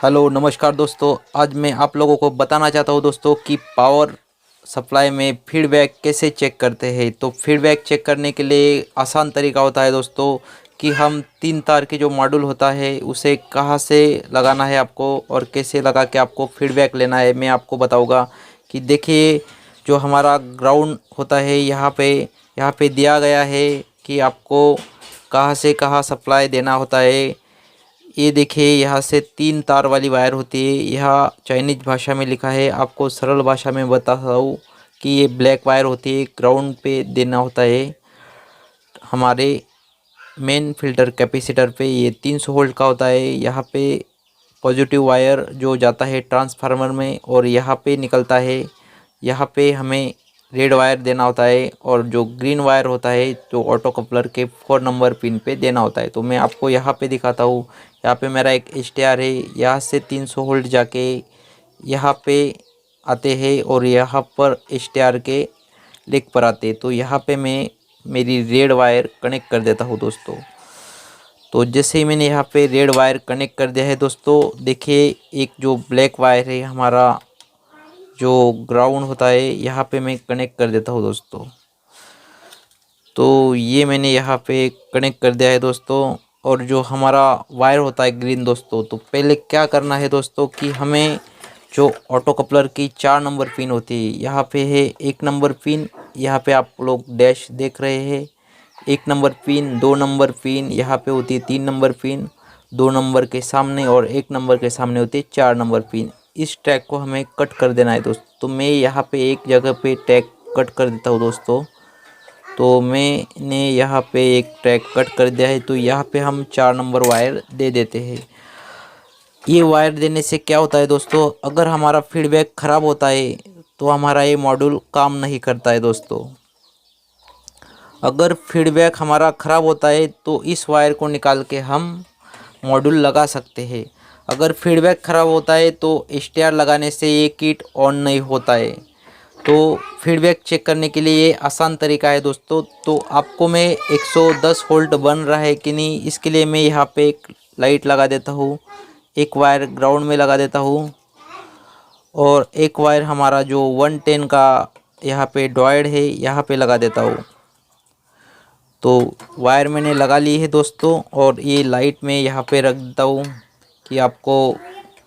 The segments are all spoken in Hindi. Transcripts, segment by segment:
हेलो नमस्कार दोस्तों। आज मैं आप लोगों को बताना चाहता हूं दोस्तों कि पावर सप्लाई में फीडबैक कैसे चेक करते हैं। तो फीडबैक चेक करने के लिए आसान तरीका होता है दोस्तों कि हम 3 तार की जो मॉड्यूल होता है उसे कहां से लगाना है आपको और कैसे लगा के आपको फीडबैक लेना है, मैं आपको बताऊंगा। कि देखिए, जो हमारा ग्राउंड होता है यहाँ पे दिया गया है कि आपको कहाँ से कहाँ सप्लाई देना होता है। ये देखिए, यहाँ से 3 तार वाली वायर होती है। यह चाइनीज भाषा में लिखा है, आपको सरल भाषा में बताता हूँ कि ये ब्लैक वायर होती है, ग्राउंड पे देना होता है। हमारे मेन फिल्टर कैपेसिटर पे ये 300 वोल्ट का होता है। यहाँ पे पॉजिटिव वायर जो जाता है ट्रांसफार्मर में और यहाँ पे निकलता है। यहाँ पे हमें रेड वायर देना होता है और जो ग्रीन वायर होता है जो ऑटो कपलर के 4 नंबर पिन पे देना होता है। तो मैं आपको यहाँ पे दिखाता हूँ। यहाँ पे मेरा एक STR है, यहाँ से 300 वोल्ट जाके यहाँ पे आते हैं और यहाँ पर STR के लेग पर आते हैं। तो यहाँ पे मैं मेरी रेड वायर कनेक्ट कर देता हूँ दोस्तों। तो जैसे ही मैंने यहाँ पे रेड वायर कनेक्ट कर दिया है दोस्तों, देखिए एक जो ब्लैक वायर है हमारा जो ग्राउंड होता है यहाँ पे मैं कनेक्ट कर देता हूँ दोस्तों। तो ये मैंने यहाँ पे कनेक्ट कर दिया है दोस्तों। और जो हमारा वायर होता है ग्रीन दोस्तों, तो पहले क्या करना है दोस्तों कि हमें जो ऑटो कपलर की 4 नंबर पिन होती है, यहाँ पे है 1 नंबर पिन, यहाँ पे आप लोग डैश देख रहे हैं। 1 नंबर पिन, 2 नंबर पिन, यहाँ पे होती है 3 नंबर पिन, 2 नंबर के सामने और 1 नंबर के सामने होती है 4 नंबर पिन। इस ट्रैक को हमें कट कर देना है दोस्तों। तो मैं यहाँ पे एक जगह पे ट्रैक कट कर देता हूँ दोस्तों। तो मैंने यहाँ पे एक ट्रैक कट कर दिया है। तो यहाँ पे हम 4 नंबर वायर दे देते हैं। ये वायर देने से क्या होता है दोस्तों, अगर हमारा फीडबैक ख़राब होता है तो हमारा ये मॉड्यूल काम नहीं करता है दोस्तों। अगर फीडबैक हमारा ख़राब होता है तो इस वायर को निकाल के हम मॉड्यूल लगा सकते हैं। अगर फीडबैक ख़राब होता है तो STR लगाने से ये किट ऑन नहीं होता है। तो फीडबैक चेक करने के लिए ये आसान तरीका है दोस्तों। तो आपको मैं 110 वोल्ट बन रहा है कि नहीं, इसके लिए मैं यहाँ पे एक लाइट लगा देता हूँ, एक वायर ग्राउंड में लगा देता हूँ और एक वायर हमारा जो 110 का यहाँ पे डॉयड है यहाँ पे लगा देता हूँ। तो वायर मैंने लगा ली है दोस्तों और ये लाइट में यहाँ पे रख देता हूँ कि आपको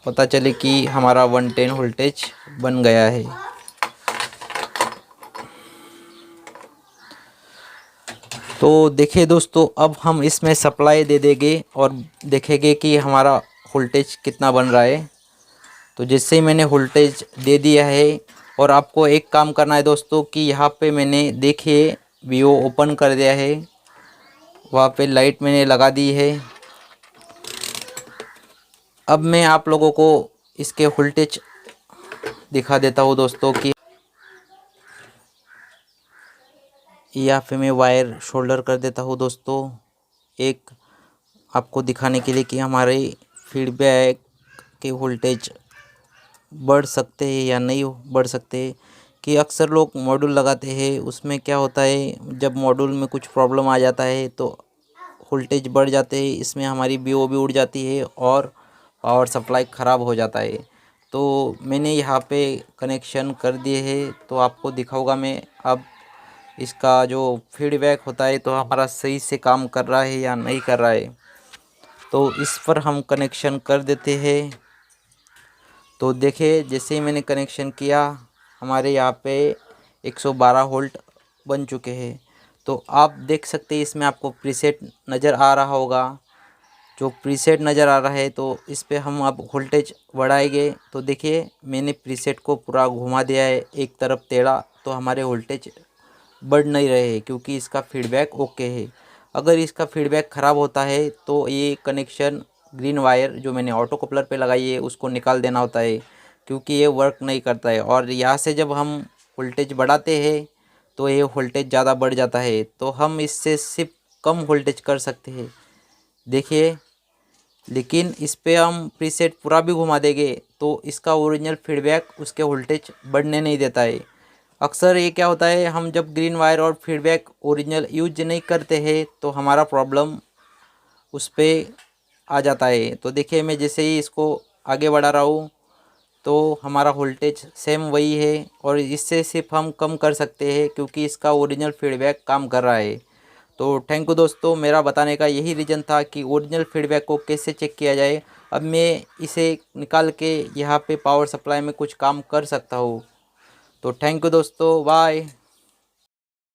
पता चले कि हमारा 110 वोल्टेज बन गया है। तो देखिए दोस्तों, अब हम इसमें सप्लाई दे देंगे और देखेंगे कि हमारा वोल्टेज कितना बन रहा है। तो जैसे ही मैंने वोल्टेज दे दिया है, और आपको एक काम करना है दोस्तों कि यहाँ पे मैंने देखिए वीओ ओपन कर दिया है, वहाँ पे लाइट मैंने लगा दी है। अब मैं आप लोगों को इसके वोल्टेज दिखा देता हूँ दोस्तों कि यहाँ पे मैं वायर शोल्डर कर देता हूँ दोस्तों, एक आपको दिखाने के लिए कि हमारे फीडबैक के वोल्टेज बढ़ सकते हैं या नहीं बढ़ सकते। कि अक्सर लोग मॉड्यूल लगाते हैं, उसमें क्या होता है जब मॉड्यूल में कुछ प्रॉब्लम आ जाता है तो वोल्टेज बढ़ जाते हैं, इसमें हमारी BO भी उड़ जाती है और पावर सप्लाई ख़राब हो जाता है। तो मैंने यहाँ पे कनेक्शन कर दिए है, तो आपको दिखाऊंगा मैं अब इसका जो फीडबैक होता है तो हमारा सही से काम कर रहा है या नहीं कर रहा है। तो इस पर हम कनेक्शन कर देते हैं। तो देखिए, जैसे ही मैंने कनेक्शन किया हमारे यहाँ पे 112 वोल्ट बन चुके हैं। तो आप देख सकते हैं इसमें आपको प्रीसेट नज़र आ रहा होगा। जो प्रीसेट नज़र आ रहा है तो इस पे हम अब वोल्टेज बढ़ाएंगे। तो देखिए, मैंने प्रीसेट को पूरा घुमा दिया है एक तरफ टेढ़ा, तो हमारे वोल्टेज बढ़ नहीं रहे हैं क्योंकि इसका फीडबैक ओके है। अगर इसका फीडबैक ख़राब होता है तो ये कनेक्शन ग्रीन वायर जो मैंने ऑटो कपलर पे लगाई है उसको निकाल देना होता है, क्योंकि ये वर्क नहीं करता है। और यहाँ से जब हम वोल्टेज बढ़ाते हैं तो ये वोल्टेज ज़्यादा बढ़ जाता है, तो हम इससे सिर्फ कम वोल्टेज कर सकते हैं। देखिए, लेकिन इस पे हम प्रीसेट पूरा भी घुमा देंगे तो इसका ओरिजिनल फीडबैक उसके वोल्टेज बढ़ने नहीं देता है। अक्सर ये क्या होता है, हम जब ग्रीन वायर और फीडबैक ओरिजिनल यूज नहीं करते हैं तो हमारा प्रॉब्लम उस पर आ जाता है। तो देखिए, मैं जैसे ही इसको आगे बढ़ा रहा हूँ तो हमारा वोल्टेज सेम वही है, और इससे सिर्फ हम कम कर सकते हैं क्योंकि इसका ओरिजिनल फीडबैक काम कर रहा है। तो थैंक यू दोस्तों, मेरा बताने का यही रीज़न था कि ओरिजिनल फीडबैक को कैसे चेक किया जाए। अब मैं इसे निकाल के यहाँ पे पावर सप्लाई में कुछ काम कर सकता हूँ। तो थैंक यू दोस्तों, बाय।